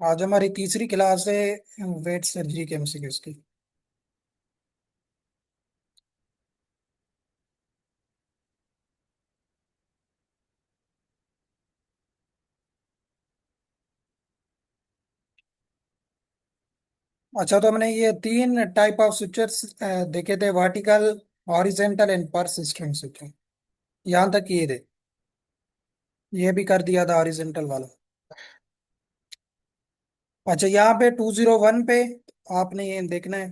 आज हमारी तीसरी क्लास है वेट सर्जरी के एमसीक्यूज की। अच्छा, तो हमने ये तीन टाइप ऑफ स्विचर्स देखे थे, vertical, horizontal and persistent switcher. यहाँ तक ये थे। ये भी कर दिया था हॉरिजेंटल वाला। अच्छा, यहाँ पे 201 पे आपने ये देखना है।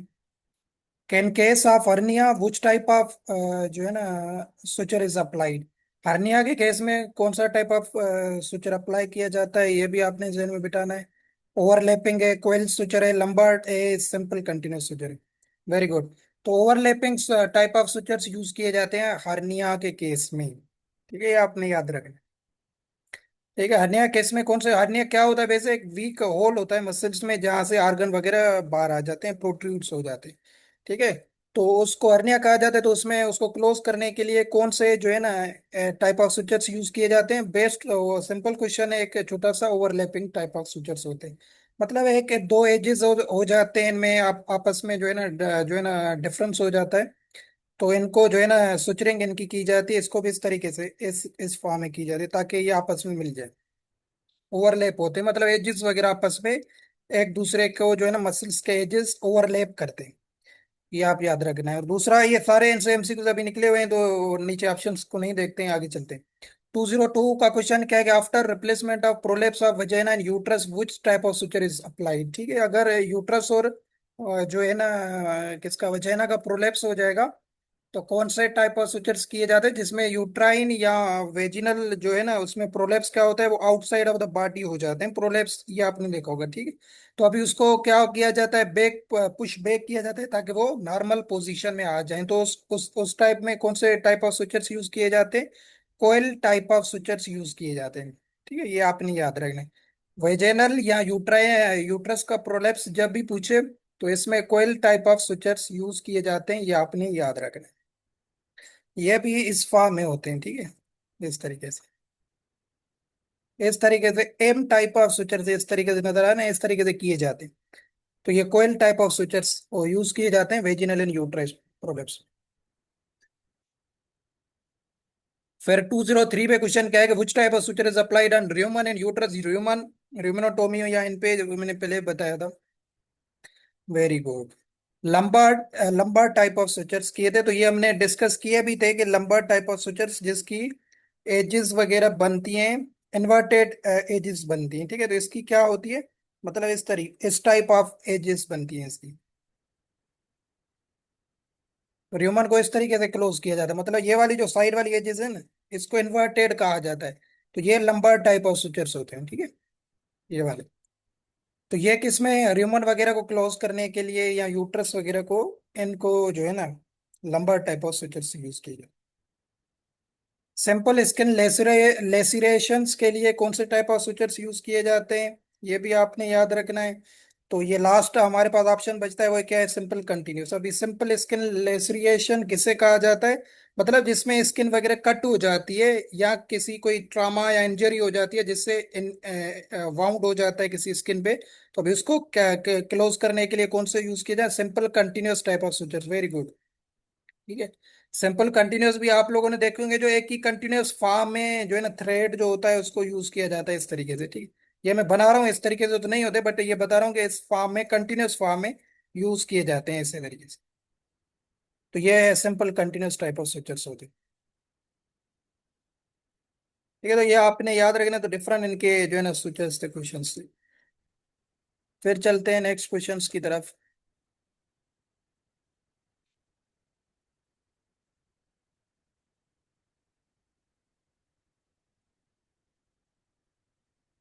Can case of hernia which type of जो है ना सुचर इज अप्लाइड। हर्निया के केस में कौन सा टाइप ऑफ सुचर अप्लाई किया जाता है, ये भी आपने जहन में बिठाना है। ओवरलैपिंग है, कोइल सुचर है, लंबार्ड है, सिंपल कंटिन्यूस सुचर है। Very good. तो overlapping type of sutures use किए जाते हैं हर्निया के केस में। ठीक है, ये आपने याद रखना। ठीक है, हर्निया केस में कौन सा हर्निया क्या होता है, वैसे एक वीक होल होता है मसल्स में जहां से आर्गन वगैरह बाहर आ जाते हैं, प्रोट्रूड्स हो जाते हैं। ठीक है। तो उसको हर्निया कहा जाता है। तो उसमें उसको क्लोज करने के लिए कौन से जो है ना टाइप ऑफ सुचर्स यूज किए जाते हैं। बेस्ट सिंपल क्वेश्चन है, एक छोटा सा ओवरलैपिंग टाइप ऑफ सुचर्स होते हैं। मतलब एक दो एजेस हो जाते हैं इनमें, आप आपस में जो है ना जो है ना डिफरेंस हो जाता है। तो इनको जो है ना सुचरिंग इनकी की जाती है, इसको भी इस तरीके से इस फॉर्म में की जाती है ताकि ये आपस में मिल जाए। ओवरलैप होते हैं, मतलब एजेस वगैरह आपस में एक दूसरे को जो है ना मसल्स के एजेस ओवरलैप करते हैं। ये आप याद रखना है। और दूसरा, ये सारे इनसे एमसीक्यूज अभी निकले हुए हैं तो नीचे ऑप्शंस को नहीं देखते हैं, आगे चलते हैं। 202 का क्वेश्चन क्या है कि after replacement of prolapse of vagina and uterus which type of suture is applied. ठीक है, अगर यूट्रस और जो है ना किसका वजाइना का प्रोलेप्स हो जाएगा तो कौन से टाइप ऑफ सुचर्स किए जाते हैं जिसमें यूट्राइन या वेजिनल जो है ना उसमें प्रोलेप्स क्या होता है, वो आउटसाइड ऑफ द बॉडी हो जाते हैं प्रोलेप्स, ये आपने देखा होगा। ठीक है। तो अभी उसको क्या किया जाता है, बैक पुश बैक किया जाता है ताकि वो नॉर्मल पोजीशन में आ जाए। तो उस टाइप में कौन से टाइप ऑफ सुचर्स यूज किए जाते हैं, कोयल टाइप ऑफ सुचर्स यूज किए जाते हैं। ठीक है, ये आपने याद रखना है। वेजेनल या यूट्रस का प्रोलेप्स जब भी पूछे तो इसमें कोयल टाइप ऑफ सुचर्स यूज किए जाते हैं, ये आपने याद रखना है। ये भी इस फॉर्म में होते हैं। ठीक है, इस तरीके से। इस तरीके से एम टाइप ऑफ स्विचर से इस तरीके से नजर आना, इस तरीके से किए जाते हैं। तो ये कोयल टाइप ऑफ स्विचर्स वो यूज किए जाते हैं वेजिनल एंड यूट्राइस प्रोलेप्स। फिर 203 पे क्वेश्चन क्या है कि which type of suture is applied on rumen and uterus rumen rumenotomy, या इन पे जो मैंने पहले बताया था। Very good. Lembert Lembert type of sutures किए थे, तो ये हमने डिस्कस किए भी थे कि लंबार्ड टाइप ऑफ स्विचर्स जिसकी एजेस वगैरह बनती हैं, इन्वर्टेड एजेस बनती हैं। ठीक है, तो इसकी क्या होती है, मतलब इस टाइप ऑफ एजेस बनती हैं इसकी। ह्यूमन को इस तरीके से क्लोज किया जाता है, मतलब ये वाली जो साइड वाली एजेस है ना, इसको इन्वर्टेड कहा जाता है। तो ये लंबार्ड टाइप ऑफ स्विचर्स होते हैं। ठीक है, ये वाले। तो ये किसमें ह्यूमन वगैरह को क्लोज करने के लिए या यूट्रस वगैरह को, इनको जो है ना लंबा टाइप ऑफ स्विचर्स यूज किए जाते। सिंपल स्किन लेसिरेशंस के लिए कौन से टाइप ऑफ स्विचर्स यूज किए जाते हैं, ये भी आपने याद रखना है। तो ये लास्ट हमारे पास ऑप्शन बचता है, वो क्या है, सिंपल कंटिन्यूस। अभी सिंपल स्किन लेसिरेशन किसे कहा जाता है, मतलब जिसमें स्किन वगैरह कट हो जाती है या किसी कोई ट्रामा या इंजरी हो जाती है जिससे वाउंड हो जाता है किसी स्किन पे। तो अभी उसको क्लोज करने के लिए कौन से यूज किया जाए, simple continuous type of switchers. Very good. ठीक है। सिंपल कंटिन्यूस भी आप लोगों ने देखे होंगे, जो एक ही कंटिन्यूस फॉर्म में जो है ना थ्रेड जो होता है उसको यूज किया जाता है इस तरीके से। ठीक है, ये मैं बना रहा हूँ इस तरीके से तो नहीं होते, बट ये बता रहा हूँ कि इस फॉर्म में, कंटिन्यूस फॉर्म में यूज किए जाते हैं इसी तरीके से। तो ये simple continuous type of structures होते हैं। ठीक है, तो ये आपने याद रखना। तो डिफरेंट इनके जो है ना स्ट्रक्चर्स थे, क्वेश्चन थे। फिर चलते हैं नेक्स्ट क्वेश्चंस की तरफ।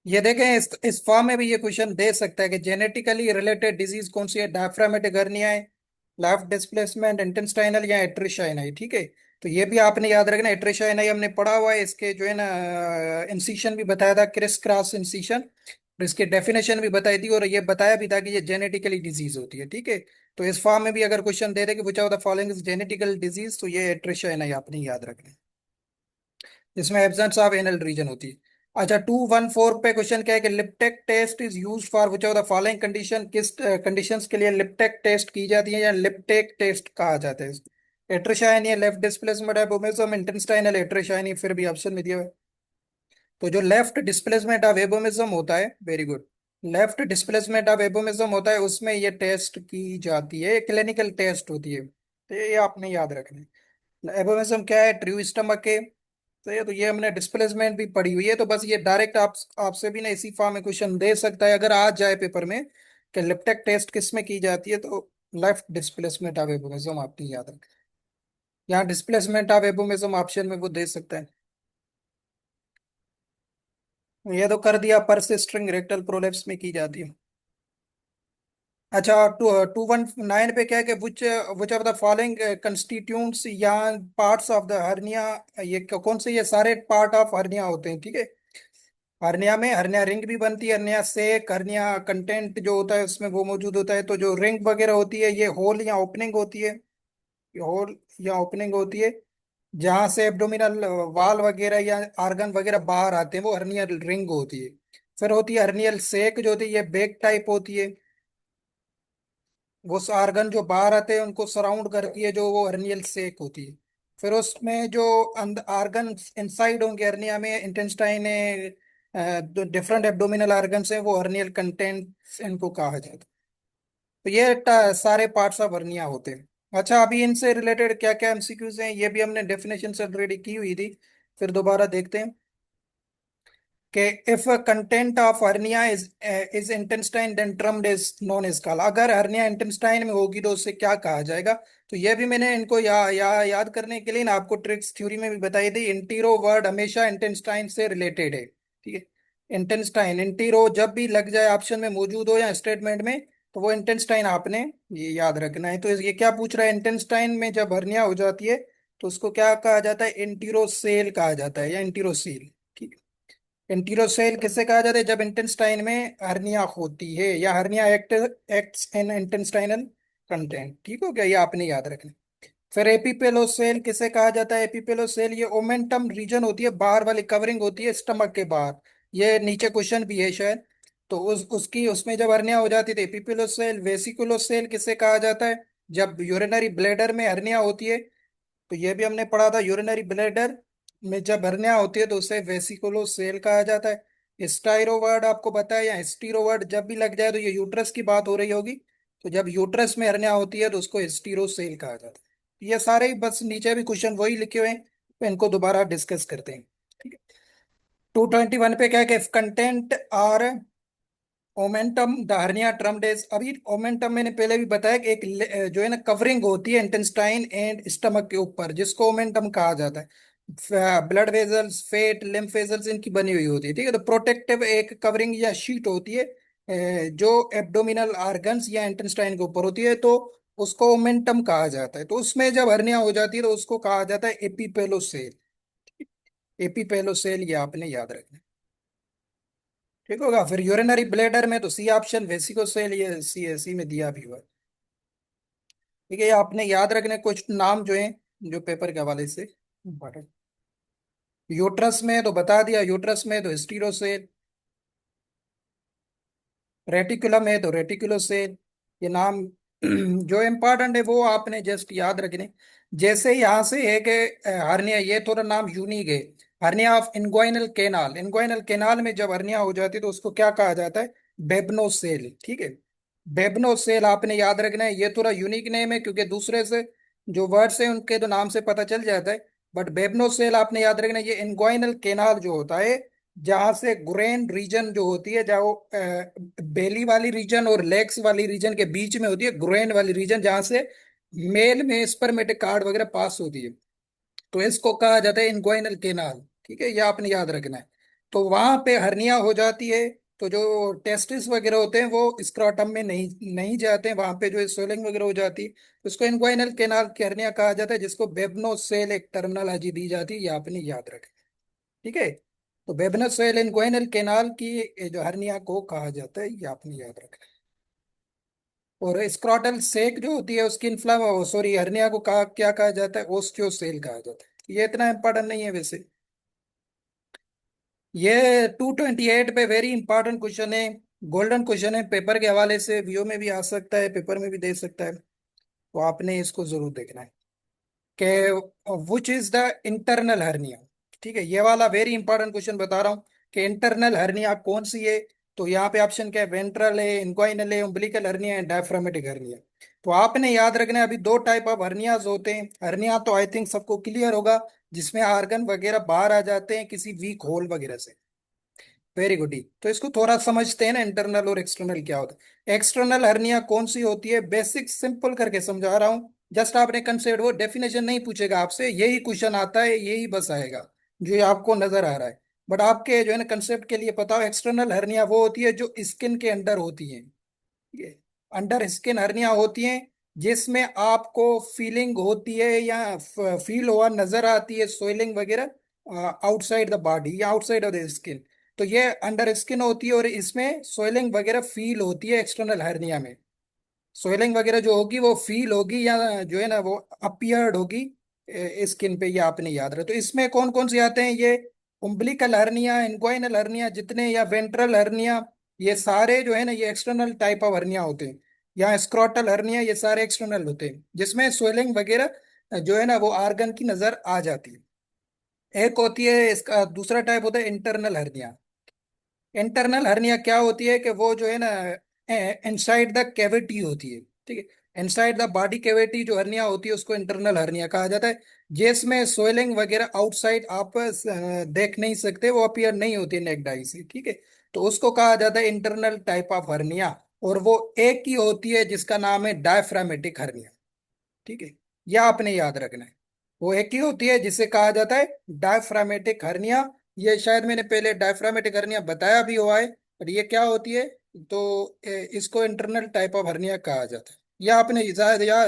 ये देखें, इस फॉर्म में भी ये क्वेश्चन दे सकता है कि जेनेटिकली रिलेटेड डिजीज कौन सी है, डायफ्रामेटिक हर्निया है, लेफ्ट डिस्प्लेसमेंट, इंटेस्टाइनल या एट्रिशाइना है। ठीक है, तो ये भी आपने याद रखना। एट्रिशाइना हमने पढ़ा हुआ है, इसके जो है ना इंसिशन भी बताया था, क्रिस क्रॉस इंसिशन। और इसके डेफिनेशन भी बताई थी, और ये बताया भी था कि ये जेनेटिकली डिजीज होती है। ठीक है, तो इस फॉर्म में भी अगर क्वेश्चन दे दे कि विच of the following is genetical disease, तो ये एट्रिशाइना आपने याद रखना है। इसमें एब्सेंस ऑफ एनल रीजन होती है। अच्छा, 214 पे क्वेश्चन क्या है कि लिप्टेक test is use for which of the following condition, किस कंडीशंस के लिए लिप्टेक टेस्ट की जाती है या लिप्टेक टेस्ट कहा जाता है? एट्रोशाइनिया, लेफ्ट डिस्प्लेसमेंट है, बोमेजम, इंटेस्टाइनल एट्रोशाइनिया, फिर भी ऑप्शन में दिया हुआ है। तो जो लेफ्ट डिस्प्लेसमेंट ऑफ एबोमिज्म होता है, very good, left displacement of abomasum होता है, उसमें ये टेस्ट की जाती है, क्लिनिकल टेस्ट होती है, तो ये आपने याद रखना है। एबोमिज्म क्या है? ट्रू स्टमक के, तो ये हमने डिस्प्लेसमेंट भी पढ़ी हुई है, तो बस ये डायरेक्ट आपसे भी ना इसी फॉर्म में क्वेश्चन दे सकता है अगर आ जाए पेपर में कि लिप्टेक टेस्ट किस में की जाती है, तो लेफ्ट डिस्प्लेसमेंट ऑफ एबोमिज्म आपने याद रखना है। यहाँ डिस्प्लेसमेंट ऑफ एबोमिज्म ऑप्शन में वो दे सकता है। ये तो कर दिया, परसिस्टिंग रेक्टल प्रोलेप्स में की जाती है। अच्छा, 219 पे क्या है कि विच ऑफ द फॉलोइंग कंस्टिट्यूंट्स या पार्ट्स ऑफ द हर्निया, ये कौन से, ये सारे पार्ट ऑफ हर्निया होते हैं, ठीक है। हर्निया में हर्निया रिंग भी बनती है, हर्निया सेक, हर्निया कंटेंट जो होता है उसमें वो मौजूद होता है, तो जो रिंग वगैरह होती है ये होल या ओपनिंग होती है, ये होल या ओपनिंग होती है, जहां से एब्डोमिनल वाल वगैरह या आर्गन वगैरह बाहर आते हैं, वो हर्नियल रिंग होती है। फिर होती है हर्नियल सेक, जो होती है ये बेक टाइप होती है, वो आर्गन जो बाहर आते हैं उनको सराउंड करती है, जो वो हर्नियल सेक होती है। फिर उसमें जो आर्गन इनसाइड होंगे हर्निया में, इंटेस्टाइन है, डिफरेंट एब्डोमिनल आर्गन्स हैं, वो हर्नियल कंटेंट इनको कहा जाता है। तो ये सारे पार्ट्स ऑफ हर्निया होते हैं। अच्छा, अभी इनसे रिलेटेड क्या क्या एमसीक्यूज हैं ये भी हमने डेफिनेशन से ऑलरेडी की हुई थी, फिर दोबारा देखते हैं कि if content of hernia is intestine then termed is non is called, अगर हर्निया इंटेस्टाइन में होगी तो उससे क्या कहा जाएगा? तो ये भी मैंने इनको याद करने के लिए ना आपको ट्रिक्स थ्योरी में भी बताई थी, इंटीरो वर्ड हमेशा इंटेस्टाइन से रिलेटेड है, ठीक है। इंटेस्टाइन, इंटीरो जब भी लग जाए ऑप्शन में मौजूद हो या स्टेटमेंट में, तो वो इंटेस्टाइन आपने ये याद रखना है। तो ये क्या पूछ रहा है, इंटेस्टाइन में जब हर्निया हो जाती है तो उसको क्या कहा जाता है? इंटीरोसेल कहा जाता है या इंटीरोसील, ठीक है। इंटीरोसेल किसे कहा जाता है? जब इंटेस्टाइन में हर्निया होती है या hernia acts in intestinal content, ठीक हो गया, ये आपने याद रखना। फिर एपिपेलोसेल किसे कहा जाता है? एपिपेलोसेल ये ओमेंटम रीजन होती है, बाहर वाली कवरिंग होती है स्टमक के बाहर, ये नीचे क्वेश्चन भी है शायद। तो उसकी उसमें जब हर्निया हो जाती है तो एपिपेलोसेल। वेसिकुलोसेल किसे कहा जाता है? जब यूरिनरी ब्लैडर में हर्निया होती है, तो ये भी हमने पढ़ा था, यूरिनरी ब्लैडर में जब हर्निया होती है तो उसे वेसिकुलो सेल कहा जाता है। स्टाइरोवर्ड आपको बताया, या स्टीरोवर्ड जब भी लग जाए तो ये यूट्रस की बात हो रही होगी, तो जब यूट्रस में हर्निया होती है तो उसको स्टीरोसेल कहा जाता है। ये सारे ही बस नीचे भी क्वेश्चन वही लिखे हुए हैं, तो इनको दोबारा डिस्कस करते हैं, ठीक है। 221 पे क्या है कि कंटेंट और ओमेंटम द हर्निया ट्रम्ड एज, अभी ओमेंटम मैंने पहले भी बताया कि एक जो है ना कवरिंग होती है इंटेस्टाइन एंड स्टमक के ऊपर, जिसको ओमेंटम कहा जाता है। Blood vessels, fat, lymph vessels इनकी बनी हुई होती है, ठीक है। तो प्रोटेक्टिव एक कवरिंग या शीट होती है जो एब्डोमिनल आर्गन्स या इंटेस्टाइन के ऊपर होती है, तो उसको ओमेंटम कहा जाता है। तो उसमें जब हर्निया हो जाती है तो उसको कहा जाता है एपिपेलोसेल। एपिपेलोसेल ये आपने याद रखना, ठीक होगा। फिर यूरिनरी ब्लैडर में तो सी ऑप्शन वेसिकोसेल, ये सी में दिया भी हुआ है, ठीक है। ये आपने याद रखने कुछ नाम जो हैं जो पेपर के हवाले से important। यूट्रस में तो बता दिया, यूट्रस में तो स्टीरोसेल, रेटिकुलम है तो रेटिकुलोसेल, ये नाम जो इम्पोर्टेंट है वो आपने जस्ट याद रखने। जैसे यहाँ से है कि हर्निया, ये थोड़ा नाम यूनिक है, hernia of inguinal canal, inguinal canal में जब हर्निया हो जाती है तो उसको क्या कहा जाता है? बेबनोसेल, ठीक है। बेबनोसेल आपने याद रखना है, ये थोड़ा यूनिक नेम है क्योंकि दूसरे से जो वर्ड्स हैं उनके तो नाम से पता चल जाता है, बट बेबनोसेल आपने याद रखना है, ये इनग्वाइनल केनाल जो होता है, जहां से ग्रेन रीजन जो होती है, जहाँ बेली वाली रीजन और लेग्स वाली रीजन के बीच में होती है ग्रेन वाली रीजन, जहां से मेल में स्पर्मेटिक कार्ड वगैरह पास होती है, तो इसको कहा जाता है इनग्वाइनल केनाल, ठीक है। ये आपने याद रखना है। तो वहां पे हर्निया हो जाती है, तो जो टेस्टिस वगैरह होते हैं वो स्क्रोटम में नहीं नहीं जाते हैं, वहां पे जो स्वेलिंग वगैरह हो जाती है, तो उसको इनग्वाइनल केनाल की हर्निया कहा जाता है, जिसको बेबनोसेल एक टर्मिनोलॉजी दी जाती है, ये आपने याद रखना, ठीक है। तो बेबनोसेल इनग्वाइनल केनाल की ये जो हर्निया को कहा जाता है, ये आपने याद रखना है। और स्क्रोटल सेक जो होती है उसकी इन्फ्लाम, सॉरी, हर्निया को कहा क्या कहा जाता है? ओस्टियोसेल कहा जाता है। ये इतना इंपॉर्टेंट नहीं है वैसे। ये 228 पे वेरी इंपॉर्टेंट क्वेश्चन है। गोल्डन क्वेश्चन है, पेपर के हवाले से व्यू में भी आ सकता है, पेपर में भी दे सकता है। तो आपने इसको जरूर देखना है कि which is the internal hernia. ठीक है, ये वाला वेरी इंपॉर्टेंट क्वेश्चन बता रहा हूँ कि इंटरनल हर्निया कौन सी है। तो यहाँ पे ऑप्शन क्या है, वेंट्रल है, इंक्वाइनल है, उम्बिलिकल हर्निया है, डायफ्रामेटिक हर्निया। तो आपने याद रखना है, अभी दो टाइप ऑफ हर्नियाज होते हैं। हर्निया तो आई थिंक सबको क्लियर होगा, जिसमें आर्गन वगैरह बाहर आ जाते हैं किसी वीक होल वगैरह से। Very good. तो इसको थोड़ा समझते हैं ना, इंटरनल और एक्सटर्नल क्या होता है। एक्सटर्नल हर्निया कौन सी होती है, बेसिक सिंपल करके समझा रहा हूँ। जस्ट आपने कंसेप्ट, वो डेफिनेशन नहीं पूछेगा आपसे, यही क्वेश्चन आता है, यही बस आएगा जो ये आपको नजर आ रहा है। बट आपके जो है ना कंसेप्ट के लिए पता हो, एक्सटर्नल हर्निया वो होती है जो स्किन के अंदर होती है। ये अंडर स्किन हर्निया होती हैं, जिसमें आपको फीलिंग होती है या फील हुआ नजर आती है स्वेलिंग वगैरह आउटसाइड द बॉडी या आउटसाइड ऑफ द स्किन। तो ये अंडर स्किन होती है और इसमें स्वेलिंग वगैरह फील होती है एक्सटर्नल हर्निया में। स्वेलिंग वगैरह जो होगी वो फील होगी या जो है ना वो अपियर्ड होगी स्किन पे, ये आपने याद रहे। तो इसमें कौन कौन से आते हैं ये, उम्बिलिकल हर्निया, इनग्वाइनल हर्निया जितने, या वेंट्रल हर्निया, ये सारे जो है ना ये एक्सटर्नल टाइप ऑफ हर्निया होते हैं। या स्क्रोटल हर्निया, ये सारे एक्सटर्नल होते हैं जिसमें स्वेलिंग वगैरह जो है ना वो आर्गन की नजर आ जाती है। एक होती है, इसका दूसरा टाइप होता है इंटरनल हर्निया। इंटरनल हर्निया क्या होती है कि वो जो है ना इनसाइड द कैविटी होती है। ठीक है, इनसाइड द बॉडी कैविटी जो हर्निया होती है उसको इंटरनल हर्निया कहा जाता है। जिसमें स्वेलिंग वगैरह आउटसाइड आप देख नहीं सकते, वो अपीयर नहीं होती नेक्ड आई से। ठीक है, तो उसको कहा जाता है इंटरनल टाइप ऑफ हर्निया। और वो एक ही होती है जिसका नाम है डायफ्रामेटिक हर्निया। ठीक है, यह आपने याद रखना है। वो एक ही होती है जिसे कहा जाता है डायफ्रामेटिक हर्निया। ये शायद मैंने पहले डायफ्रामेटिक हर्निया बताया भी हुआ है, पर ये क्या होती है, तो इसको इंटरनल टाइप ऑफ हर्निया कहा जाता है। यह आपने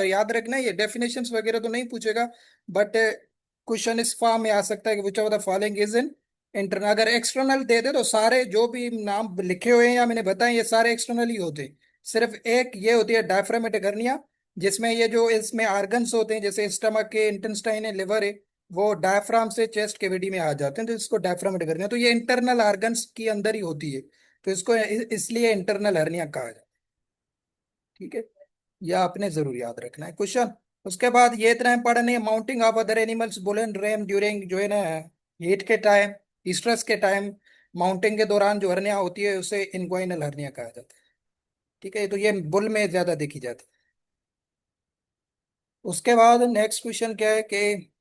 याद रखना है। ये डेफिनेशंस वगैरह तो नहीं पूछेगा, बट क्वेश्चन इस फॉर्म में आ सकता है कि विच of the following is in internal. अगर एक्सटर्नल दे दे तो सारे जो भी नाम लिखे हुए हैं या मैंने बताए ये सारे एक्सटर्नल ही होते हैं। सिर्फ एक ये होती है डायफ्रामेटिक हर्निया, जिसमें ये जो इसमें आर्गन्स होते हैं जैसे स्टमक के, इंटेस्टाइन है, लिवर है, वो डायफ्राम से चेस्ट कैविटी में आ जाते हैं, तो इसको डायफ्रामेटिक हर्निया। तो ये इंटरनल आर्गन्स के अंदर ही होती है, तो इसको इसलिए इंटरनल हर्निया कहा जाता है। ठीक है, यह आपने जरूर याद रखना है क्वेश्चन। उसके बाद ये इतना इंपॉर्टेंट नहीं है, mounting of other animals bull ram during जो है ना हीट के टाइम, स्ट्रेस के टाइम, माउंटिंग के दौरान जो हर्निया होती है उसे इनग्वाइनल हर्निया कहा जाता है। ठीक है, तो ये बुल में ज्यादा देखी जाती है। उसके बाद नेक्स्ट क्वेश्चन क्या है कि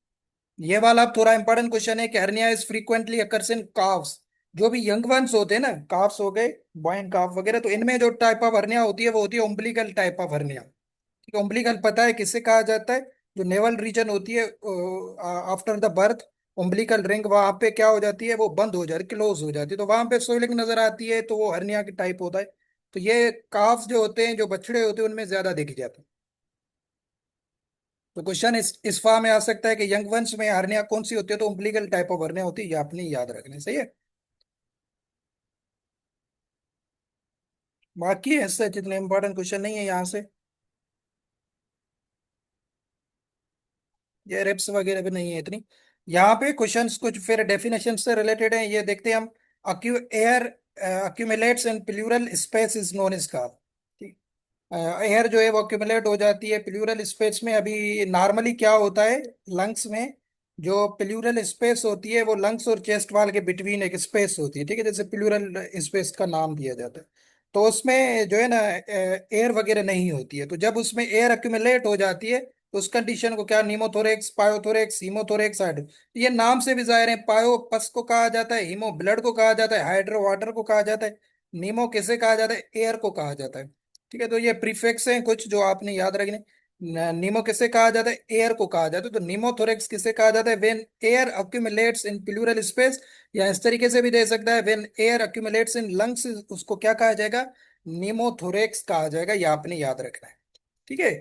ये वाला अब थोड़ा इंपॉर्टेंट क्वेश्चन है कि hernia is frequently occurs in carbs. जो भी यंग वंस होते हैं ना, काफ्स हो गए, बॉयन काफ वगैरह, तो इनमें जो टाइप ऑफ हर्निया होती है वो होती है उम्बिलिकल टाइप ऑफ हर्निया। ठीक है, उम्बिलिकल पता है किससे कहा जाता है, जो नेवल रीजन होती है आफ्टर द बर्थ, उम्बिलिकल रिंग वहां पे क्या हो जाती है, वो बंद हो जाती है, क्लोज हो जाती है, तो वहां पे सोइलिंग नजर आती है, तो वो हर्निया की टाइप होता है। तो ये काफ जो होते हैं, जो बछड़े होते हैं, उनमें ज्यादा देखी जाती है। तो क्वेश्चन इस फॉर्म में आ सकता है कि यंग वंश में हर्निया कौन सी होती है, तो उम्बिलिकल टाइप ऑफ हर्निया होती है, ये आपने याद रखना है। सही है। बाकी ऐसे जितने इंपॉर्टेंट क्वेश्चन नहीं है यहाँ से, ये रिप्स वगैरह भी नहीं है इतनी। यहाँ पे क्वेश्चंस कुछ फिर डेफिनेशन से रिलेटेड है, ये देखते हैं हम। Air accumulates in pleural space is known as का। एयर जो है वो अक्यूमुलेट हो जाती है प्लूरल स्पेस में। अभी नॉर्मली क्या होता है, लंग्स में जो प्लूरल स्पेस होती है वो लंग्स और चेस्ट वाल के बिटवीन एक स्पेस होती है। ठीक है, जैसे प्लूरल स्पेस का नाम दिया जाता है। तो उसमें जो है ना एयर वगैरह नहीं होती है, तो जब उसमें एयर अक्यूमुलेट हो जाती है तो उस कंडीशन को क्या, निमोथोरेक्स, पायोथोरेक्स, हीमोथोरेक्स, हाइड्रो, ये नाम से भी जाहिर है। पायो पस को कहा जाता है, हीमो ब्लड को कहा जाता है, हाइड्रो वाटर को कहा जाता है, नीमो किसे कहा जाता है, एयर को कहा जाता है। ठीक है, तो ये प्रीफिक्स हैं कुछ जो आपने याद रखने। नीमो किसे कहा जाता है, एयर को कहा जाता है। तो निमोथोरेक्स किसे कहा जाता है, when air accumulates in pleural space. या इस तरीके से भी दे सकता है, when air accumulates in lungs, उसको क्या कहा जाएगा, निमोथोरेक्स कहा जाएगा। ये आपने याद रखना है। ठीक है,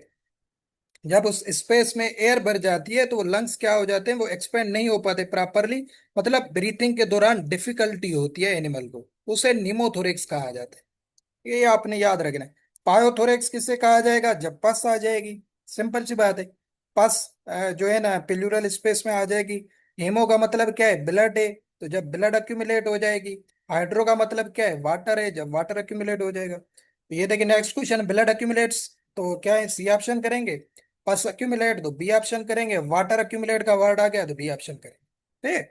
जब उस स्पेस में एयर भर जाती है तो वो लंग्स क्या हो जाते हैं, वो एक्सपेंड नहीं हो पाते प्रॉपरली, मतलब ब्रीथिंग के दौरान डिफिकल्टी होती है एनिमल को, उसे निमोथोरेक्स कहा जाता है। ये आपने याद रखना है। पायोथोरेक्स किससे कहा जाएगा, जब पस आ जाएगी। सिंपल सी बात है। पस जो है ना प्लूरल स्पेस में आ जाएगी। हेमो का मतलब क्या है, ब्लड है। तो जब ब्लड अक्यूमुलेट हो जाएगी, हाइड्रो का मतलब क्या है, वाटर है, जब वाटर अक्यूमुलेट हो जाएगा। तो ये देखिए नेक्स्ट क्वेश्चन, ब्लड अक्यूमुलेट्स, तो क्या है, सी ऑप्शन करेंगे। पस अक्यूमुलेट तो बी ऑप्शन करेंगे, वाटर अक्यूमुलेट का वर्ड आ गया तो बी ऑप्शन करेंगे, ठीक है।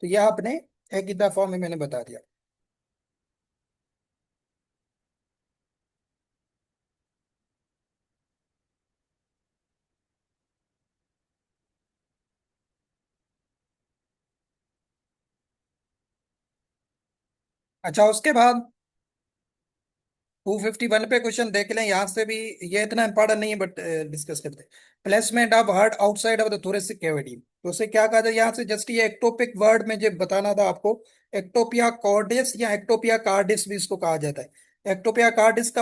तो यह आपने एक ही दफा में मैंने बता दिया। अच्छा उसके बाद 251 पे क्वेश्चन देख लें यहाँ से भी। ये इतना इंपॉर्टेंट नहीं है बट डिस्कस करते हैं। Placement of heart outside of the thoracic cavity, तो उसे क्या कहा जाए यहाँ से, जस्ट ये एक्टोपिक वर्ड में जो बताना था आपको, एक्टोपिया कॉर्डिस या एक्टोपिया कार्डिस भी इसको कहा जाता है। एक्टोपिया कार्डिस का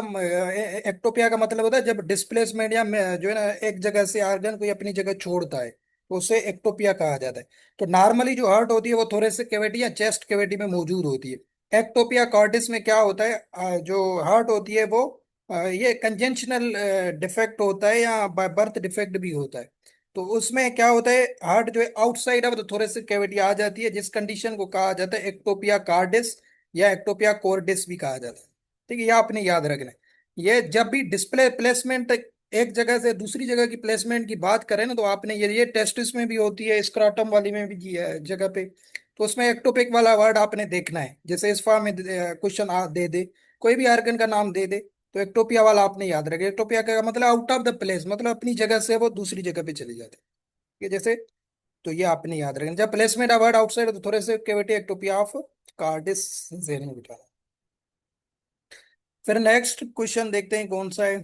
एक्टोपिया का मतलब होता है जब डिस्प्लेसमेंट या जो है ना एक जगह से ऑर्गन कोई अपनी जगह छोड़ता है, तो उसे एक्टोपिया कहा जाता है। तो नॉर्मली जो हार्ट होती है वो थोरेसिक कैविटी या चेस्ट कैविटी में मौजूद होती है। एक्टोपिया कॉर्डिस में क्या होता है, जो हार्ट होती है वो ये कंजेंशनल डिफेक्ट होता है या बाय बर्थ डिफेक्ट भी होता है। तो उसमें क्या होता है, हार्ट जो है outside of the thoracic cavity आ जाती है, जिस कंडीशन को कहा जाता है एक्टोपिया कार्डिस या एक्टोपिया कोर्डिस भी कहा जाता है। ठीक है, ये आपने याद रखना है। ये जब भी डिस्प्ले प्लेसमेंट एक जगह से दूसरी जगह की प्लेसमेंट की बात करें ना, तो आपने ये टेस्टिस में भी होती है, स्क्राटम वाली में भी की है जगह पे। तो उसमें एक्टोपिक वाला वर्ड आपने देखना है, जैसे इस फॉर्म में क्वेश्चन दे दे, कोई भी आर्गन का नाम दे दे, तो एक्टोपिया वाला आपने याद रखे। एक्टोपिया का मतलब आउट ऑफ द प्लेस, मतलब अपनी जगह से वो दूसरी जगह पे चले जाते हैं, ठीक है जैसे। तो ये आपने याद रखना, जब प्लेसमेंट वर्ड आउटसाइड तो थोड़े से केविटी एक्टोपिया ऑफ कार्डिस जेन में बिठाना। फिर नेक्स्ट क्वेश्चन देखते हैं कौन सा है।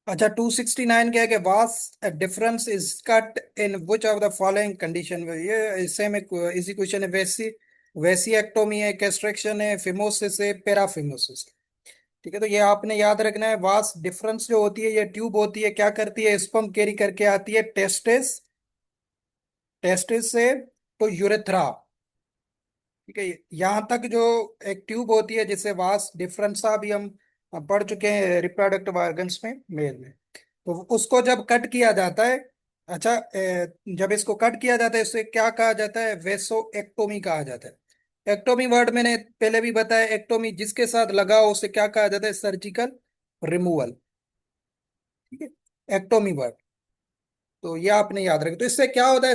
अच्छा 269 क्या है कि vas deferens is cut in which of the following condition, ये सेम एक इजी क्वेश्चन है। वैसी एक्टोमी है, कैस्ट्रेक्शन है, फिमोसिस है, पेराफिमोसिस। ठीक है, तो ये आपने याद रखना है। वास डिफरेंस जो होती है, ये ट्यूब होती है, क्या करती है, स्पर्म कैरी करके आती है टेस्टिस, टेस्टिस से तो यूरेथ्रा। ठीक है, यहाँ तक जो एक ट्यूब होती है जिसे वास डिफरेंसा भी हम पढ़ चुके हैं रिप्रोडक्टिव ऑर्गन्स में, मेल में। तो उसको जब कट किया जाता है, अच्छा जब इसको कट किया जाता है इसे क्या कहा जाता है, वेसो एक्टोमी कहा जाता है। एक्टोमी वर्ड मैंने पहले भी बताया, एक्टोमी जिसके साथ लगा हो उसे क्या कहा जाता है, सर्जिकल रिमूवल। ठीक है, एक्टोमी वर्ड, तो ये आपने याद रखें। तो इससे क्या होता है,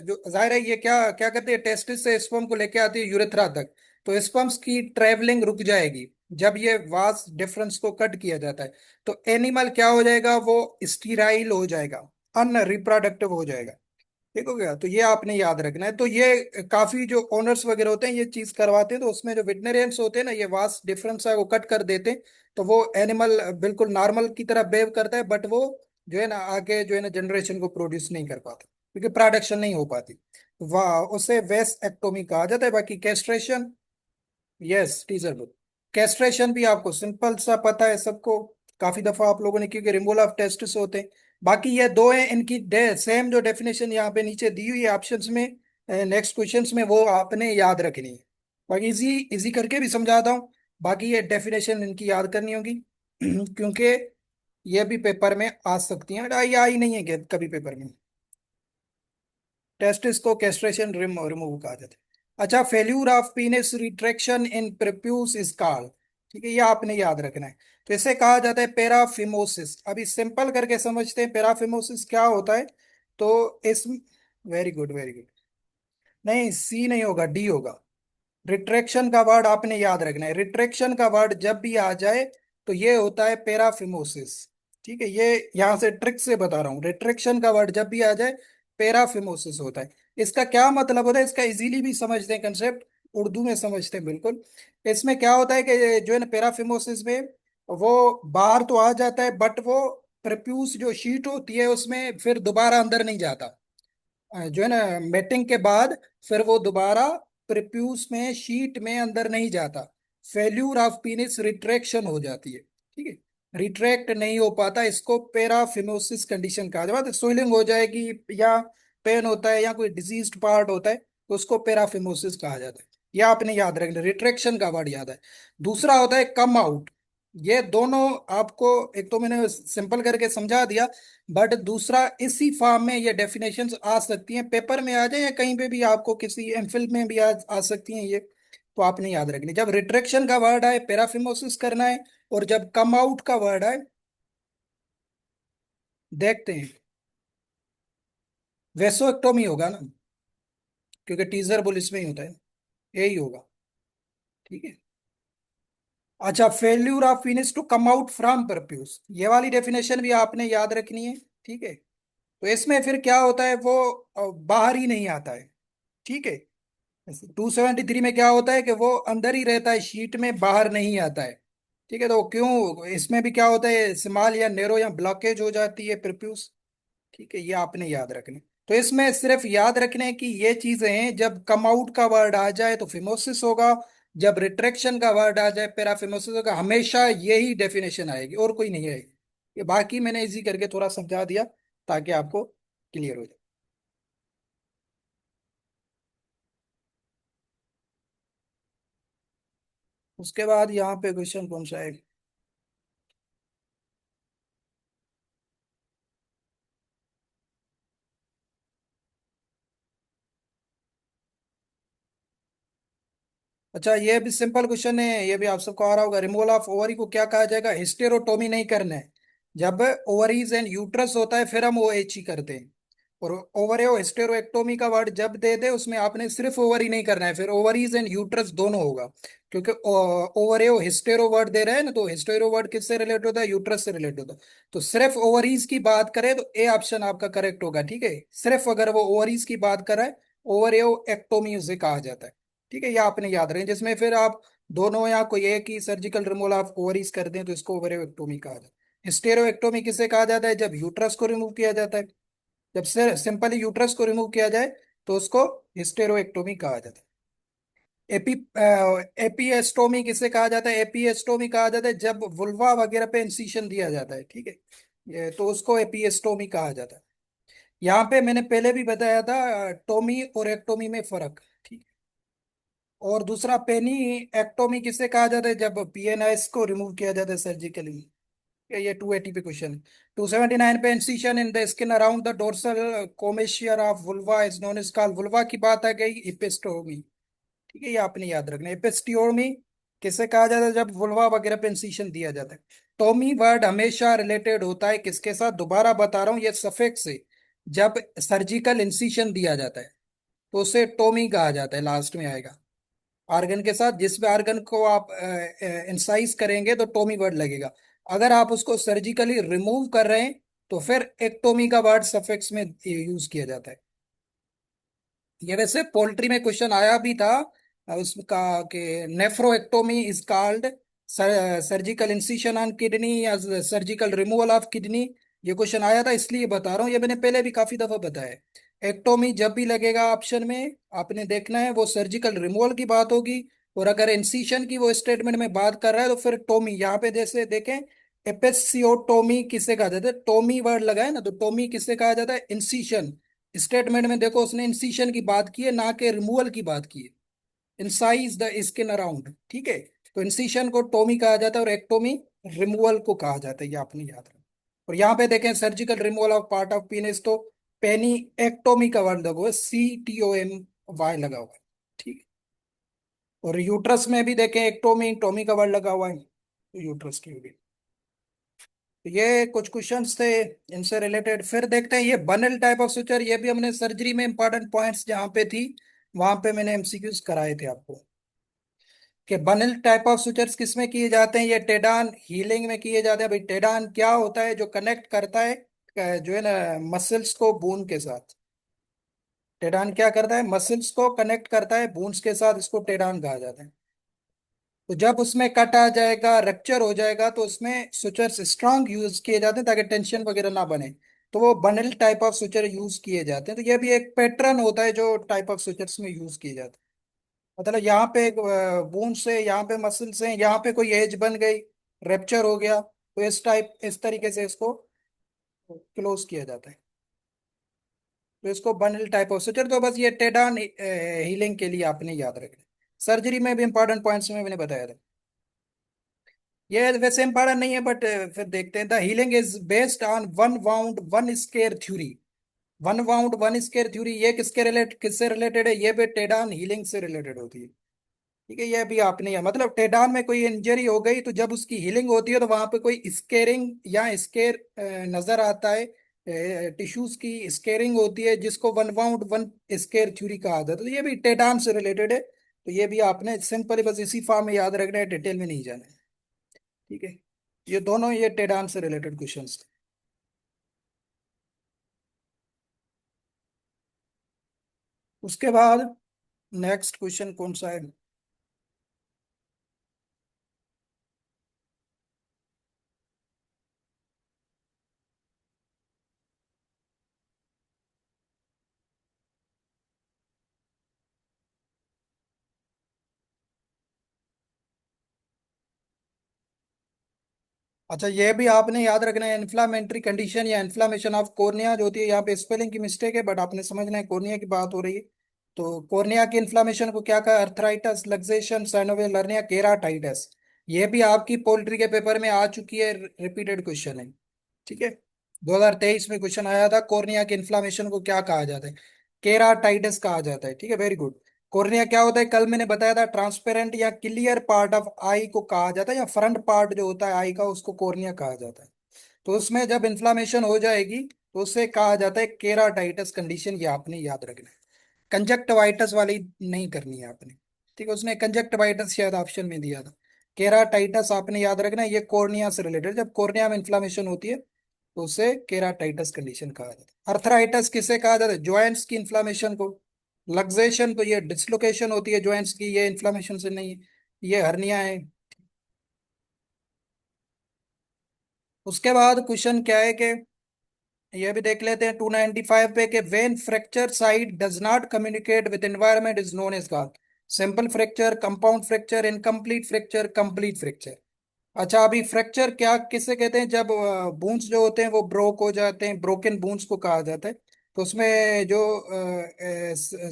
जो जाहिर है ये क्या क्या करते हैं, टेस्टिस से स्पर्म को लेके आती है यूरेथ्रा तक, तो स्पर्म्स की ट्रेवलिंग रुक जाएगी जब ये वास डिफरेंस को कट किया जाता है। तो एनिमल क्या हो जाएगा, वो स्टीराइल हो जाएगा, अनरिप्रोडक्टिव हो जाएगा। ठीक हो गया, तो ये आपने याद रखना है। तो ये काफी जो ओनर्स वगैरह होते हैं ये चीज करवाते हैं, तो उसमें जो वेटनरियंस होते हैं ना, ये वास डिफरेंस है वो कट कर देते हैं। तो वो एनिमल बिल्कुल नॉर्मल की तरह बिहेव करता है, बट वो जो है ना आगे जो है ना जनरेशन को प्रोड्यूस नहीं कर पाता, क्योंकि प्रोडक्शन नहीं हो पाती। वाह, उसे वेस्ट एक्टोमी कहा जाता है। बाकी castration, yes teacher book, castration भी आपको सिंपल सा पता है सबको, काफी दफा आप लोगों ने, क्योंकि रिमूवल ऑफ टेस्टिस होते हैं। बाकी ये दो हैं, इनकी सेम जो डेफिनेशन यहाँ पे नीचे दी हुई है ऑप्शंस में, नेक्स्ट क्वेश्चंस में, वो आपने याद रखनी है। बाकी इजी इजी करके भी समझाता हूँ। बाकी ये डेफिनेशन इनकी याद करनी होगी क्योंकि ये भी पेपर में आ सकती हैं, आई नहीं है कभी पेपर में। टेस्टिस को कैस्ट्रेशन रिमूव कहा जाता है। अच्छा, failure of penis retraction in prepuce is called. ठीक है, ये आपने याद रखना है। तो इसे कहा जाता है पेराफिमोसिस। अभी सिंपल करके समझते हैं पेराफिमोसिस क्या होता है। तो इस, वेरी गुड वेरी गुड, नहीं सी नहीं होगा, डी होगा। रिट्रैक्शन का वर्ड आपने याद रखना है, रिट्रैक्शन का वर्ड जब भी आ जाए तो ये होता है पेराफिमोसिस। ठीक है, ये यहाँ से ट्रिक से बता रहा हूँ, रिट्रैक्शन का वर्ड जब भी आ जाए पेराफिमोसिस होता है। इसका क्या मतलब होता है, इसका इजीली भी समझते हैं कंसेप्ट, उर्दू में समझते हैं बिल्कुल। इसमें क्या होता है कि जो है ना पेराफिमोसिस में वो बाहर तो आ जाता है, बट वो प्रप्यूस जो शीट होती है उसमें फिर दोबारा अंदर नहीं जाता। जो है ना मेटिंग के बाद फिर वो दोबारा प्रीप्यूस में शीट में अंदर नहीं जाता। फेल्यूर ऑफ पीनिस रिट्रैक्शन हो जाती है। ठीक है, रिट्रैक्ट नहीं हो पाता, इसको पेराफिमोसिस कंडीशन कहा जाता है। स्वेलिंग हो जाएगी या पेन होता है या कोई डिजीज्ड पार्ट होता है तो उसको पेराफिमोसिस कहा जाता है। ये आपने याद रखना, रिट्रैक्शन का वर्ड याद है। दूसरा होता है कम आउट। ये दोनों आपको, एक तो मैंने सिंपल करके समझा दिया, बट दूसरा इसी फॉर्म में ये डेफिनेशंस आ सकती हैं, पेपर में आ जाए या कहीं पे भी आपको किसी एमफिल में भी आ सकती हैं ये। तो आपने याद रखनी, जब रिट्रैक्शन का वर्ड आए पेराफिमोसिस करना है, और जब कम आउट का वर्ड आए, देखते हैं, वेसोएक्टोमी होगा ना, क्योंकि टीजर बुल इसमें ही होता है, यही होगा। ठीक है। अच्छा, failure of penis to come out from prepuce, ये वाली डेफिनेशन भी आपने याद रखनी है। ठीक है। तो इसमें फिर क्या होता है, वो बाहर ही नहीं आता है। ठीक है। 273 में क्या होता है कि वो अंदर ही रहता है शीट में, बाहर नहीं आता है। ठीक है। तो क्यों, इसमें भी क्या होता है, स्मॉल या नेरो या ब्लॉकेज हो जाती है प्रोप्यूस। ठीक है, ये आपने याद रखने। तो इसमें सिर्फ याद रखने की ये चीजें हैं, जब कम आउट का वर्ड आ जाए तो फिमोसिस होगा, जब रिट्रैक्शन का वर्ड आ जाए पेराफिमोसिस होगा, हमेशा यही डेफिनेशन आएगी और कोई नहीं आएगी। ये बाकी मैंने इजी करके थोड़ा समझा दिया ताकि आपको क्लियर हो जाए। उसके बाद यहाँ पे क्वेश्चन कौन सा है। अच्छा, ये भी सिंपल क्वेश्चन है, ये भी आप सबको आ रहा होगा। रिमूवल ऑफ ओवरी को क्या कहा जाएगा, हिस्टेरोटोमी नहीं करना है। जब ओवरीज एंड यूट्रस होता है फिर हम ओ एच ही करते हैं। और ओवरियो हिस्टेरोएक्टोमी का वर्ड जब दे दे उसमें आपने सिर्फ ओवरी नहीं करना है, फिर ओवरीज एंड यूट्रस दोनों होगा। क्योंकि ओवरियो हिस्टेरो वर्ड दे रहे हैं ना, तो हिस्टेरो वर्ड किससे रिलेट होता है, यूट्रस से रिलेट होता है। तो सिर्फ ओवरीज की बात करें तो ए ऑप्शन आपका करेक्ट होगा। ठीक है, सिर्फ अगर वो ओवरीज की बात कर रहा है, ओवरियो एक्टोमी उसे कहा जाता है। ठीक है, ये आपने याद रखें, जिसमें फिर आप दोनों या कोई एक ही सर्जिकल रिमूवल आप ओवरीज कर दें तो इसको ओवरियोक्टोमी कहा जाता है। हिस्टेरोएक्टोमी किसे कहा जाता है, जब यूट्रस को रिमूव किया जाता है। जब से सिंपली यूट्रस को रिमूव किया जाए तो उसको हिस्टेरोएक्टोमी कहा जाता है। एपी एपीएस्टोमी किसे कहा जाता है, एपीएस्टोमी कहा जाता है जब वुल्वा वगैरह पे इंसिशन दिया जाता है। ठीक है, ये तो उसको एपीएस्टोमी कहा जाता है। यहाँ पे मैंने पहले भी बताया था टोमी और एक्टोमी में फर्क। ठीक। और दूसरा पेनी एक्टोमी किसे कहा जाता है, जब पीएनएस को रिमूव किया जाता है सर्जिकली। ये 280 पे क्वेश्चन है। 279 पे incision in the skin around the dorsal commissure of vulva is known is called, vulva की बात आ गई, इपिस्टोमी। ठीक है, ये आपने याद रखना है। इपिस्टियोमी किसे कहा जाता है, जब वुल्वा वगैरह पे इंसिशन दिया जाता है। टोमी वर्ड हमेशा रिलेटेड होता है किसके साथ, दोबारा बता रहा हूँ, ये सफिक्स से, जब सर्जिकल इंसिशन दिया जाता है तो उसे टोमी कहा जाता है, लास्ट में आएगा आर्गन के साथ। जिस भी आर्गन को आप इंसाइज करेंगे तो टोमी वर्ड लगेगा। अगर आप उसको सर्जिकली रिमूव कर रहे हैं तो फिर एक्टोमी का वर्ड सफिक्स में यूज किया जाता है। ये वैसे पोल्ट्री में क्वेश्चन आया भी था, उसका कि nephrectomy is called surgical incision on kidney या सर्जिकल रिमूवल ऑफ किडनी। ये क्वेश्चन आया था, इसलिए बता रहा हूँ, ये मैंने पहले भी काफी दफा बताया है। एक्टोमी जब भी लगेगा ऑप्शन में, आपने देखना है वो सर्जिकल रिमूवल की बात होगी। और अगर इंसिशन की वो स्टेटमेंट में बात कर रहा है तो फिर टोमी, यहाँ पे जैसे देखें, एपेसियोटोमी किसे कहा जाता है, टोमी वर्ड लगा है ना, तो टोमी किसे कहा जाता है, इंसिशन। स्टेटमेंट में देखो उसने इंसिशन की बात की है, ना कि रिमूवल की बात की है। Incise the skin around. ठीक है। तो इंसिशन को टोमी कहा जाता है और एक्टोमी रिमूवल को कहा जाता है, ये आपने याद रखना। और यहाँ पे देखें surgical removal of part of penis, तो पेनी एक्टोमी का वर्ड लगा हुआ है, CTOMY लगा हुआ है। ठीक है। और यूट्रस में भी देखें एक्टोमी टोमी का वर्ड लगा हुआ है, तो यूट्रस की भी। तो ये कुछ क्वेश्चंस थे इनसे रिलेटेड। फिर देखते हैं ये बनल टाइप ऑफ सुचर, ये भी हमने सर्जरी में इंपॉर्टेंट पॉइंट्स जहाँ पे थी वहां पे मैंने एमसीक्यूज कराए थे आपको, कि बनल टाइप ऑफ सुचर्स किस में किए जाते हैं, ये टेडान हीलिंग में किए जाते हैं। भाई टेडान क्या होता है, जो कनेक्ट करता है जो है ना मसल्स को बोन के साथ। टेडान क्या करता है, मसल्स को कनेक्ट करता है बोन्स के साथ, इसको टेडान कहा जाता है। तो जब उसमें कट आ जाएगा, रप्चर हो जाएगा, तो उसमें सुचर्स स्ट्रांग यूज किए जाते हैं ताकि टेंशन वगैरह ना बने। तो वो bundle type of suture use किए जाते हैं। तो ये भी एक पैटर्न होता है जो टाइप ऑफ सुचर्स में यूज किए जाते हैं। मतलब यहाँ पे एक बोन से, यहाँ पे मसल से, यहाँ पे कोई एज बन गई, रप्चर हो गया, तो इस तरीके से इसको क्लोज किया जाता है। तो इसको बंडल टाइप ऑफ स्ट्रक्चर, तो बस ये टेडान हीलिंग के लिए आपने याद रखना। सर्जरी में भी इंपॉर्टेंट पॉइंट्स में मैंने बताया था। ये वैसे इंपॉर्टेंट नहीं है, बट फिर देखते हैं। The healing is based on one wound one square theory. One wound one square theory ये किससे रिलेटेड है? ये भी टेडान हीलिंग से रिलेटेड होती है। ठीक है, ये भी आपने मतलब टेडान में कोई इंजरी हो गई तो जब उसकी हीलिंग होती है तो वहां पे कोई स्केरिंग या स्केर नजर आता है। टिश्यूज की स्केरिंग होती है, जिसको one wound one square theory कहा जाता है। तो ये भी टेडान से रिलेटेड है। तो ये भी आपने सिंपली बस इसी फॉर्म में याद रखना है, डिटेल में नहीं जाना है। ठीक है, ये दोनों ये टेडान से रिलेटेड क्वेश्चंस। उसके बाद नेक्स्ट क्वेश्चन कौन सा है? अच्छा, ये भी आपने याद रखना है। इन्फ्लामेटरी कंडीशन या इन्फ्लामेशन ऑफ कोर्निया जो होती है, यहाँ पे स्पेलिंग की मिस्टेक है, बट आपने समझना है कोर्निया की बात हो रही है। तो कोर्निया की इन्फ्लामेशन को क्या कहा? Arthritis, luxation, synovial hernia, keratitis. ये भी आपकी पोल्ट्री के पेपर में आ चुकी है, रिपीटेड क्वेश्चन है। ठीक है, 2023 में क्वेश्चन आया था, कोर्निया के इन्फ्लामेशन को क्या कहा जाता है? केराटाइटिस कहा जाता है। ठीक है, वेरी गुड। कोर्निया क्या होता है? कल मैंने बताया था, ट्रांसपेरेंट या क्लियर पार्ट ऑफ आई को कहा जाता है, या फ्रंट पार्ट जो होता है आई का, उसको कोर्निया कहा जाता है। तो उसमें जब इन्फ्लामेशन हो जाएगी तो उसे कहा जाता है केराटाइटिस कंडीशन। ये आपने याद रखना है। कंजक्टिवाइटिस वाली नहीं करनी है आपने। ठीक है, उसने कंजक्टिवाइटिस शायद ऑप्शन में दिया था। केराटाइटिस आपने याद रखना है, ये कोर्निया से रिलेटेड। जब कोर्निया में इन्फ्लामेशन होती है तो उसे केराटाइटिस कंडीशन कहा जाता है। अर्थराइटिस किसे कहा जाता है? जॉइंट्स की इन्फ्लामेशन को। लक्सेशन तो ये डिसलोकेशन होती है जॉइंट्स की, ये इन्फ्लामेशन से नहीं है। ये हर्निया है। उसके बाद क्वेश्चन क्या है कि ये भी देख लेते हैं 295 पे, कि when fracture site does not communicate with environment is known as called simple fracture, compound fracture, incomplete fracture, complete fracture. अच्छा, अभी फ्रैक्चर क्या किसे कहते हैं? जब बोन्स जो होते हैं वो ब्रोक हो जाते हैं, ब्रोकन बोन्स को कहा जाता है। तो उसमें जो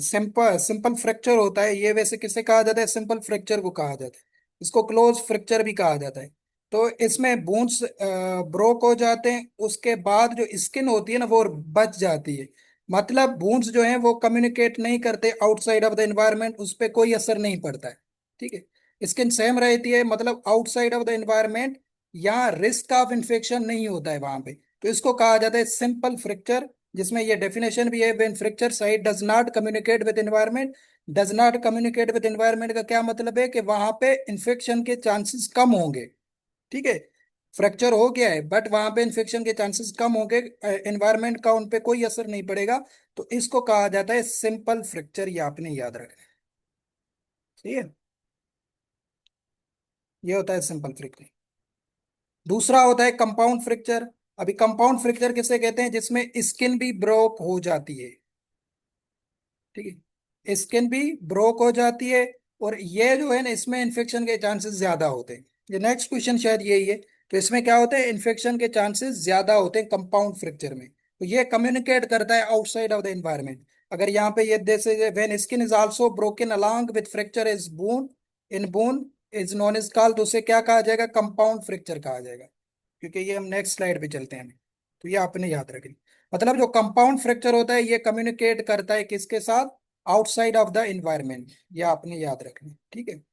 सिंपल सिंपल फ्रैक्चर होता है, ये वैसे किसे कहा जाता है? सिंपल फ्रैक्चर को कहा जाता है। इसको क्लोज फ्रैक्चर भी कहा जाता है। तो इसमें बोन्स ब्रोक हो जाते हैं, उसके बाद जो स्किन होती है ना वो बच जाती है। मतलब बोन्स जो है वो कम्युनिकेट नहीं करते आउटसाइड ऑफ द एनवायरनमेंट, उस पर कोई असर नहीं पड़ता है। ठीक है, स्किन सेम रहती है, मतलब आउटसाइड ऑफ द एनवायरनमेंट, यहाँ रिस्क ऑफ इन्फेक्शन नहीं होता है वहां पे। तो इसको कहा जाता है सिंपल फ्रैक्चर, जिसमें ये डेफिनेशन भी है, when fracture site does not communicate with environment. Does not communicate with environment का क्या मतलब है? कि वहां पे इन्फेक्शन के चांसेस कम होंगे। ठीक है, फ्रैक्चर हो गया है बट वहां पे इन्फेक्शन के चांसेस कम होंगे, एनवायरनमेंट का उन पे कोई असर नहीं पड़ेगा। तो इसको कहा जाता है सिंपल फ्रैक्चर, ये आपने याद रखना है। ठीक है, ये होता है सिंपल फ्रैक्चर। दूसरा होता है कंपाउंड फ्रैक्चर। अभी कंपाउंड फ्रैक्चर किसे कहते हैं? जिसमें स्किन भी ब्रोक हो जाती है। ठीक है, स्किन भी ब्रोक हो जाती है, और ये जो है ना, इसमें इन्फेक्शन के चांसेस ज्यादा होते हैं। ये नेक्स्ट क्वेश्चन शायद यही है। तो इसमें क्या होता है? इन्फेक्शन के चांसेस ज्यादा होते हैं कंपाउंड फ्रैक्चर में। तो ये कम्युनिकेट करता है आउटसाइड ऑफ द एनवायरनमेंट। अगर यहाँ पे ये जैसे when skin is also broken along with fracture is bone in bone is non is called, तो उसे क्या कहा जाएगा? कंपाउंड फ्रैक्चर कहा जाएगा। क्योंकि ये हम नेक्स्ट स्लाइड पे चलते हैं। तो ये आपने याद रखनी। मतलब जो कंपाउंड फ्रैक्चर होता है ये कम्युनिकेट करता है किसके साथ? Outside of the environment. ये आपने याद रखना। ठीक है,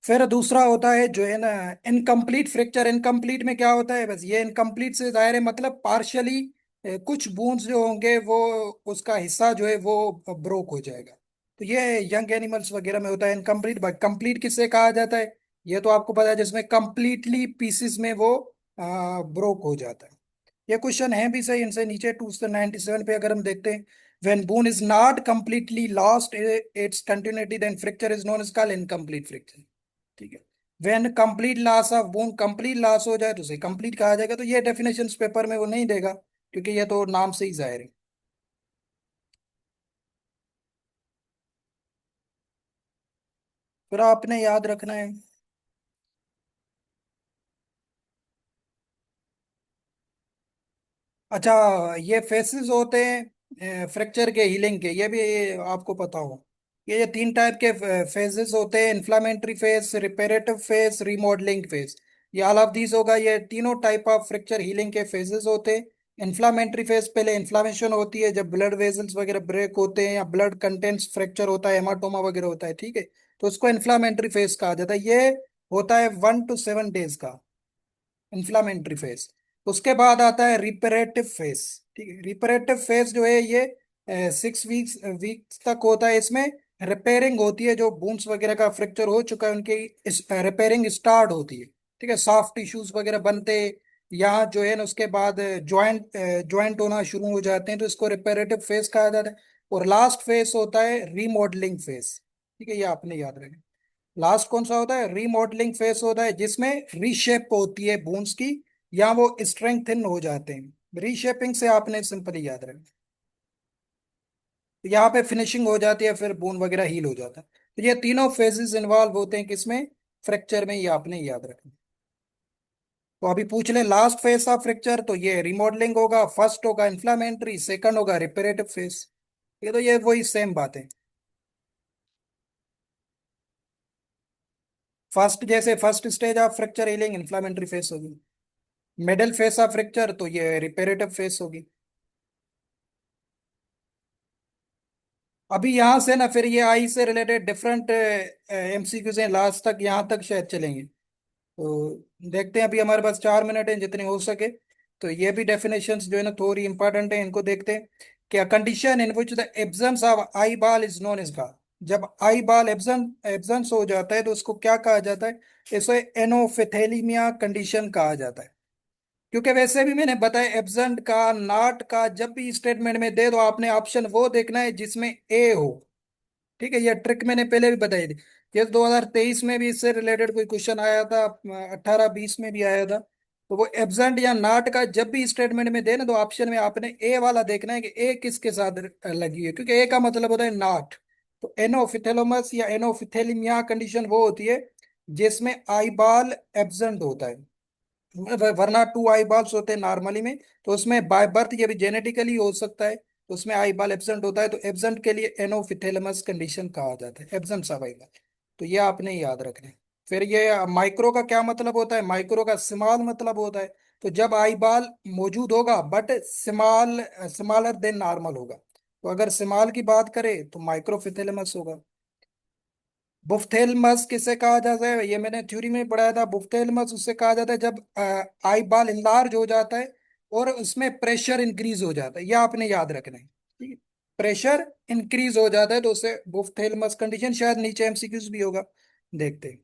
फिर दूसरा होता है जो है ना, इनकम्प्लीट फ्रैक्चर। इनकम्प्लीट में क्या होता है? बस ये इनकम्प्लीट से जाहिर है मतलब पार्शियली कुछ बोन्स जो होंगे वो, उसका हिस्सा जो है वो ब्रोक हो जाएगा। तो ये यंग एनिमल्स वगैरह में होता है इनकम्प्लीट। बट कंप्लीट किसे कहा जाता है? ये तो आपको पता है, जिसमें कंप्लीटली पीसेस में वो ब्रोक हो जाता है। ये क्वेश्चन है भी सही, इनसे नीचे 297 पे अगर हम देखते हैं, when bone is not completely lost its continuity then fracture is known as called incomplete fracture। ठीक है, when complete loss of bone, complete loss हो जाए तो उसे complete कहा जाएगा। तो ये डेफिनेशन पेपर में वो नहीं देगा, क्योंकि ये तो नाम से ही जाहिर है। फिर आपने याद रखना है। अच्छा, ये फेसेस होते हैं फ्रैक्चर के, हीलिंग के, ये भी आपको पता हो। ये तीन टाइप के फेजेस होते हैं: inflammatory phase, reparative phase, remodelling phase. ये ऑल ऑफ दीज होगा, ये तीनों टाइप ऑफ फ्रैक्चर हीलिंग के फेजेस होते हैं। इन्फ्लामेटरी फेज, पहले इन्फ्लामेशन होती है जब ब्लड वेजल्स वगैरह ब्रेक होते हैं या ब्लड कंटेंट्स फ्रैक्चर होता है, हेमाटोमा वगैरह होता है, ठीक है। तो उसको इन्फ्लामेटरी फेज कहा जाता है। ये होता है 1 to 7 डेज का इन्फ्लामेटरी फेज। उसके बाद आता है रिपेरेटिव फेज। ठीक है, रिपेरेटिव फेज जो है ये 6 वीक्स वीक्स तक होता है। इसमें रिपेयरिंग होती है, जो बोन्स वगैरह का फ्रैक्चर हो चुका है उनकी रिपेयरिंग स्टार्ट होती है। ठीक है, सॉफ्ट टिश्यूज वगैरह बनते हैं यहाँ जो है ना। उसके बाद जॉइंट जॉइंट होना शुरू हो जाते हैं, तो इसको रिपेरेटिव फेज कहा जाता है। और लास्ट फेज होता है रीमॉडलिंग फेज। ठीक है, ये आपने याद रखना। लास्ट कौन सा होता है? रीमॉडलिंग फेस होता है, जिसमें रीशेप होती है बोन्स की, या वो स्ट्रेंथन हो जाते हैं। रीशेपिंग से आपने सिंपली याद रखना। तो यहाँ पे फिनिशिंग हो जाती है, फिर बोन वगैरह हील हो जाता है। तो ये तीनों फेजेस इन्वॉल्व होते हैं किसमें? फ्रैक्चर में। ये आपने याद रखना। तो अभी पूछ ले, लास्ट फेज ऑफ फ्रैक्चर तो ये रिमॉडलिंग होगा, फर्स्ट होगा इन्फ्लामेटरी, सेकंड होगा रिपेरेटिव फेज। ये तो ये वही सेम बात है। फर्स्ट, जैसे first stage of fracture healing inflammatory phase होगी। मिडिल फेस ऑफ फ्रैक्चर तो ये रिपेरेटिव फेस होगी। अभी यहां से ना, फिर ये आई से रिलेटेड डिफरेंट एमसीक्यूज हैं, लास्ट तक यहाँ तक शायद चलेंगे। तो देखते हैं, अभी हमारे पास 4 मिनट हैं, जितने हो सके। तो ये भी डेफिनेशंस जो है ना थोड़ी इंपॉर्टेंट है, इनको देखते हैं। क्या condition in which the absence of eye ball is known as का। जब आई बॉल एब्सेंस हो जाता है तो उसको क्या कहा जाता है? इसे एनोफिथेलीमिया कंडीशन कहा जाता है। क्योंकि वैसे भी मैंने बताया, एब्सेंट का, नॉट का, जब भी स्टेटमेंट में दे दो आपने ऑप्शन वो देखना है जिसमें ए हो। ठीक है, ये ट्रिक मैंने पहले भी बताई थी। ये 2023 में भी इससे रिलेटेड कोई क्वेश्चन आया था, 18-20 में भी आया था। तो वो एब्सेंट या नॉट का जब भी स्टेटमेंट में दे ना, तो ऑप्शन में आपने ए वाला देखना है कि ए किसके साथ लगी है, क्योंकि ए का मतलब होता है नॉट। तो एनोफिथेलोमस या एनोफिथेलिमिया कंडीशन वो होती है जिसमें आई बॉल एब्सेंट होता है। वरना 2 आई बॉल्स होते हैं नॉर्मली में। तो उसमें बाय बर्थ ये भी जेनेटिकली हो सकता है, तो उसमें आई बॉल एब्सेंट होता है, तो एब्सेंट के लिए एनोफिथेलमस कंडीशन कहा जाता है, एब्सेंस ऑफ आई बॉल। तो ये आपने याद रखना है। फिर ये माइक्रो का क्या मतलब होता है? माइक्रो का स्मॉल मतलब होता है। तो जब आई बॉल मौजूद होगा but small, smaller than normal होगा। तो अगर स्मॉल की बात करें तो माइक्रोफिथेलमस होगा। बुफ्थेलमस किसे कहा जाता है? ये मैंने थ्योरी में पढ़ाया था। बुफ्थेलमस उससे कहा जाता है जब आई बॉल इंलार्ज हो जाता है और उसमें प्रेशर इंक्रीज हो जाता है। ये आपने याद रखना है, ठीक है। प्रेशर इंक्रीज हो जाता है तो उसे बुफ्थेलमस कंडीशन, शायद नीचे एमसीक्यूज भी होगा, देखते हैं।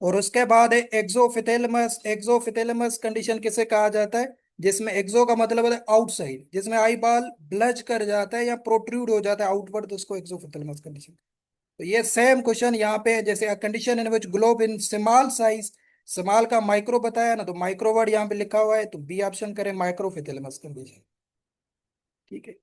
और उसके बाद है एक्सोफिथेलमस। एक्सोफिथेलमस कंडीशन किसे कहा जाता है? जिसमें एक्सो का मतलब है आउटसाइड, जिसमें आई बॉल ब्लज कर जाता है या प्रोट्रूड हो जाता है आउटवर्ड, तो उसको एक्सोफिथेलमस कंडीशन। तो ये सेम क्वेश्चन यहाँ पे है, जैसे condition in which globe in small size. Small का माइक्रो बताया ना, तो माइक्रो वर्ड यहाँ पे लिखा हुआ है, तो बी ऑप्शन करें, माइक्रोफिथेलमस कंडीशन। ठीक है।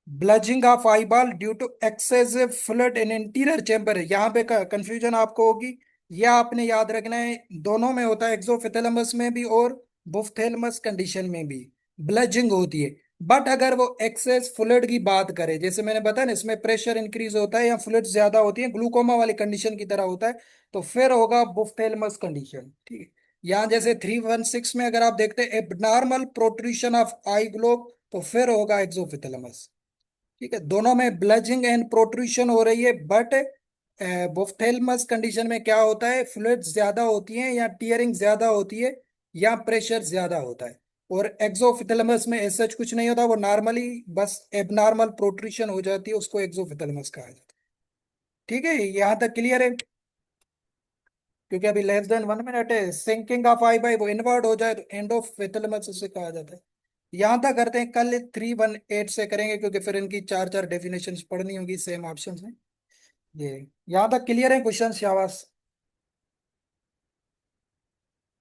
Bulging of eyeball due to excessive fluid in interior chamber, यहाँ पे कंफ्यूजन आपको होगी। यह आपने याद रखना है, दोनों में होता है, एक्सोफिथेलमस में भी और बुफ्थेलमस कंडीशन में भी ब्लजिंग होती है। बट अगर वो एक्सेस फ्लूइड की बात करें, जैसे मैंने बताया ना, इसमें प्रेशर इंक्रीज होता है या फ्लूइड ज्यादा होती है, ग्लूकोमा वाली कंडीशन की तरह होता है, तो फिर होगा बुफ्थेलमस कंडीशन। ठीक है। यहाँ जैसे 316 में अगर आप देखते हैं abnormal protrusion of I globe, तो फिर होगा एक्सोफिथेलमस। ठीक है, दोनों में ब्लजिंग एंड प्रोट्रूशन हो रही है, बट बुफ्थेलमस कंडीशन में क्या होता है? फ्लूइड ज्यादा होती है या टीयरिंग ज्यादा होती है या प्रेशर ज्यादा होता है। और एक्सोफिथेलमस में ऐसा कुछ नहीं होता, वो नॉर्मली बस एबनॉर्मल प्रोट्रूशन हो जाती है, उसको एक्सोफिथेलमस कहा जाता है। ठीक है, यहाँ तक क्लियर है? क्योंकि अभी लेस देन 1 मिनट है। सिंकिंग ऑफ आई बाई वो इन्वर्ट हो जाए तो एंड ऑफ फिथेलमस उसे कहा जाता है। यहाँ तक करते हैं, कल 318 से करेंगे, क्योंकि फिर इनकी चार चार डेफिनेशंस पढ़नी होगी सेम ऑप्शंस में। ये यहाँ तक क्लियर है क्वेश्चन, शाबाश।